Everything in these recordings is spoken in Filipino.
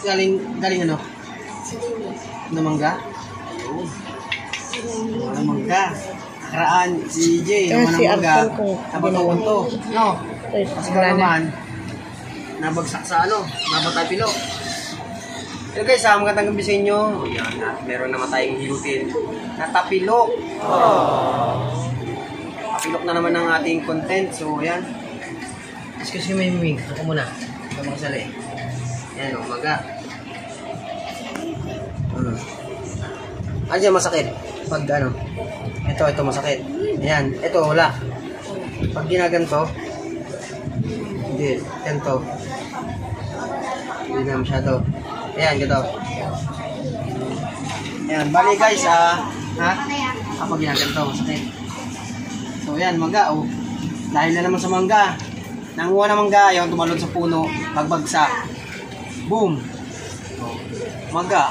Galing ano? Na mangga? Oo. Ano mangga? Nakaraan, si Jay, naman ang mangga. Nabatawan to. No? Kasi ka naman, nabagsak sa ano, nabatapilok. Hello guys, magandang gabi sa inyo. Yan, at meron naman tayong hilutin na tapilok. Tapilok na naman ang ating content. So, yan. Excuse me, Miming. Ako muna. Ito mga sali. Yan, umaga. Andiyan masakit. Pag ano. Ito masakit. Yan. Ito, wala. Pag ginaganto, hindi. Ganto. Hindi na masyado. Ayan, gito. Ayan, bali guys, kapag ginaganto, masakit. So, ayan, mangga, oh. Dahil na naman sa mangga. Nanguha na mangga, yung tumalon sa puno, magbagsak. Boom! So, mangga.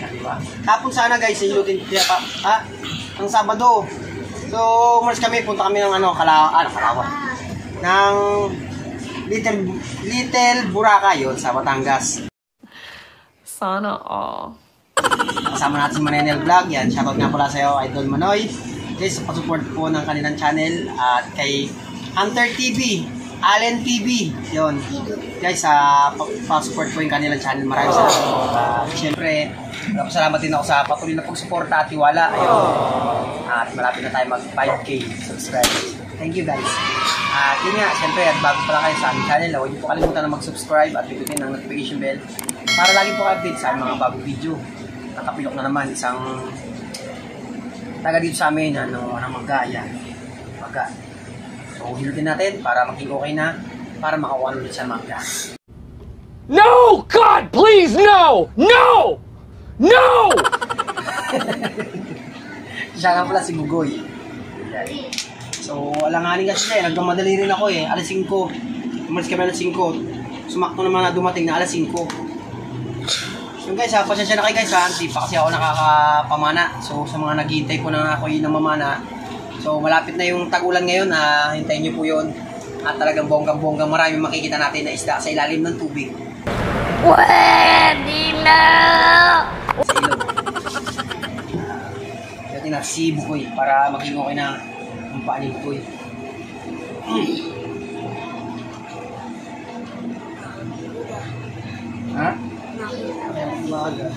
Diba? Tapon sana guys, hilutin kaya pa, ang Sabado. So, umalis kami, punta kami ng Kalawa. Ng Little Boracay, yun, sa Batangas. Sana all. Kasama natin si Manenel Vlog. Yan, shoutout nga pala sa'yo, Idol Manoy. Please, pasupport po ng kanilang channel. At kay Hunter TV, Allen TV. Yun. Guys, pasupport po yung kanilang channel. Maraming salamat. Siyempre, salamat din ako sa patuloy na pagsuporta at tiwala. Ayun. At malapit na tayo mag 5K subscribers. Thank you guys. At yun nga, siyempre, at bago pala kayo sa aming channel, huwag niyo po kalimutan na mag-subscribe at pindutin ang notification bell para lagi po update sa mga bagong video. Nakapilok na naman isang taga dito sa amin ng mangga. Yan. Mangga. So, hilutin natin para maging okay na para makakuha ulit sa mangga. No! God, please, no! No! No! Siya nga pala si Bugoy. Yan. So, alanganin kasi siya. Nagmamadali rin ako eh. Alas 5. Umalis kami alas 5. Sumakto naman na dumating na alas 5. So guys, pasensya na kayo guys ha. Hindi pa kasi ako nakakapamana. So, sa mga naghihintay po na ako yung mamana. So, malapit na yung tag-ulan ngayon. Hintayin nyo po yun. At talagang bonggang-bonggang maraming makikita natin na isda sa ilalim ng tubig. Pwede na! Sa ilog. Kaya na si Bukoy para maging okay na ang paa ni Bukoy. Ha? Kaya magbaga.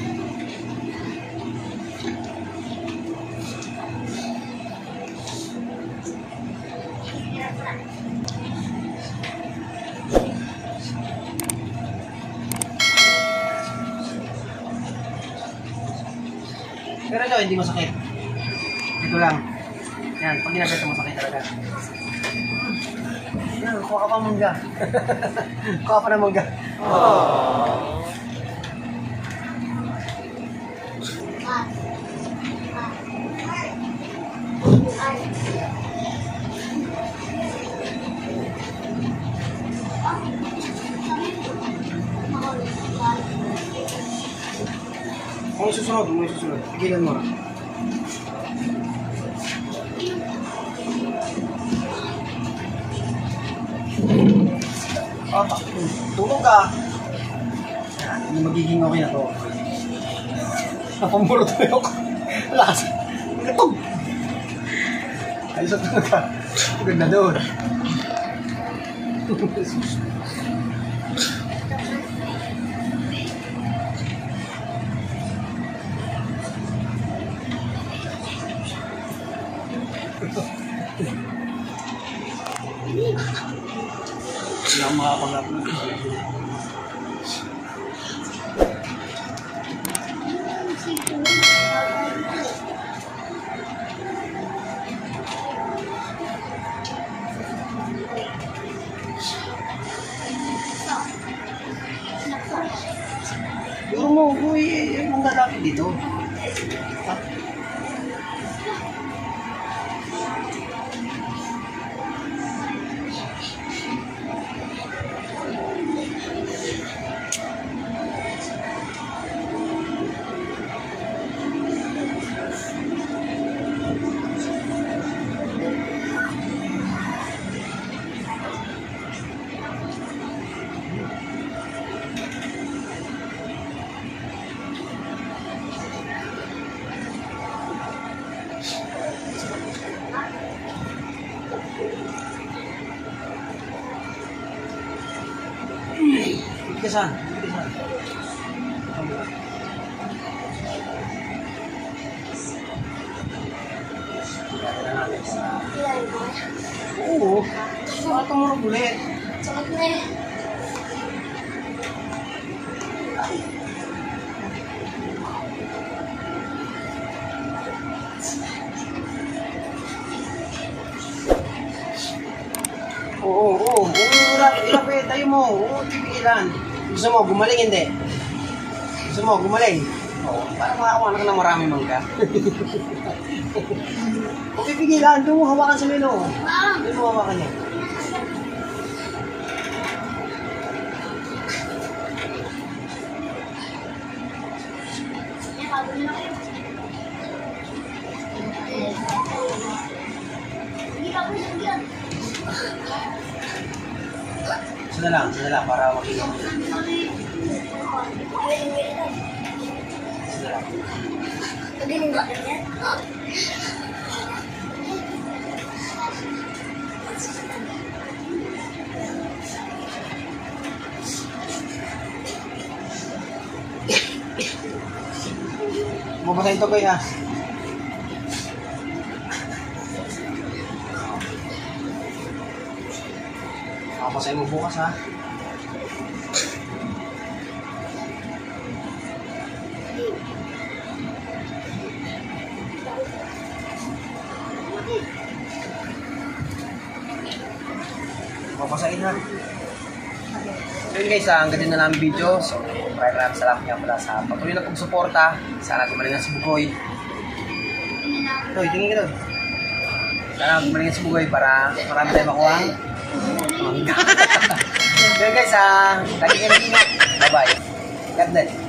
Pero ito, hindi masakit. Ito lang. Yan, pag ginagawa ito, masakit talaga. Yan, kuha ka pa mangga. Kuha pa ng mangga. Kung susunod. Tigilan mo. Tulog ka. Hindi magiging okay na to. Napamuro tayo ako. Lakas. Gatog. Ayos at tulog ka. Tulog na doon. Wala akong makapag-upload. Pero mo, ang lalaki dito. ka saan? Dikit ka saan? Oo. Bakit mo rin ulit? Sakit na eh. Oo. Hirap eh. Tayo mo. Oo, pipigilan. Gusto mo, gumaling hindi? Gusto mo, gumaling? Oo. Para makakuha ka ng marami mangga. Kung pipigilan, doon mo hawakan sa meno. Doon mo hawakan niya. Sila lang, para makita mo. Sila lang. Pagaling ba yan? Mabasahin to kayo ha. Mabasahin mo bukas ha. Mabasahin ha. So yun guys, ang ganda na namin video. So maraming salamat nga pala sa patuloy na pagsuporta. Sana gumaling si Bugoy. Toy, tingin ka doon. Sana gumaling si Bugoy para marami tayo makuha. So guys, lagi kayo mag-ingat. Bye-bye. God bless.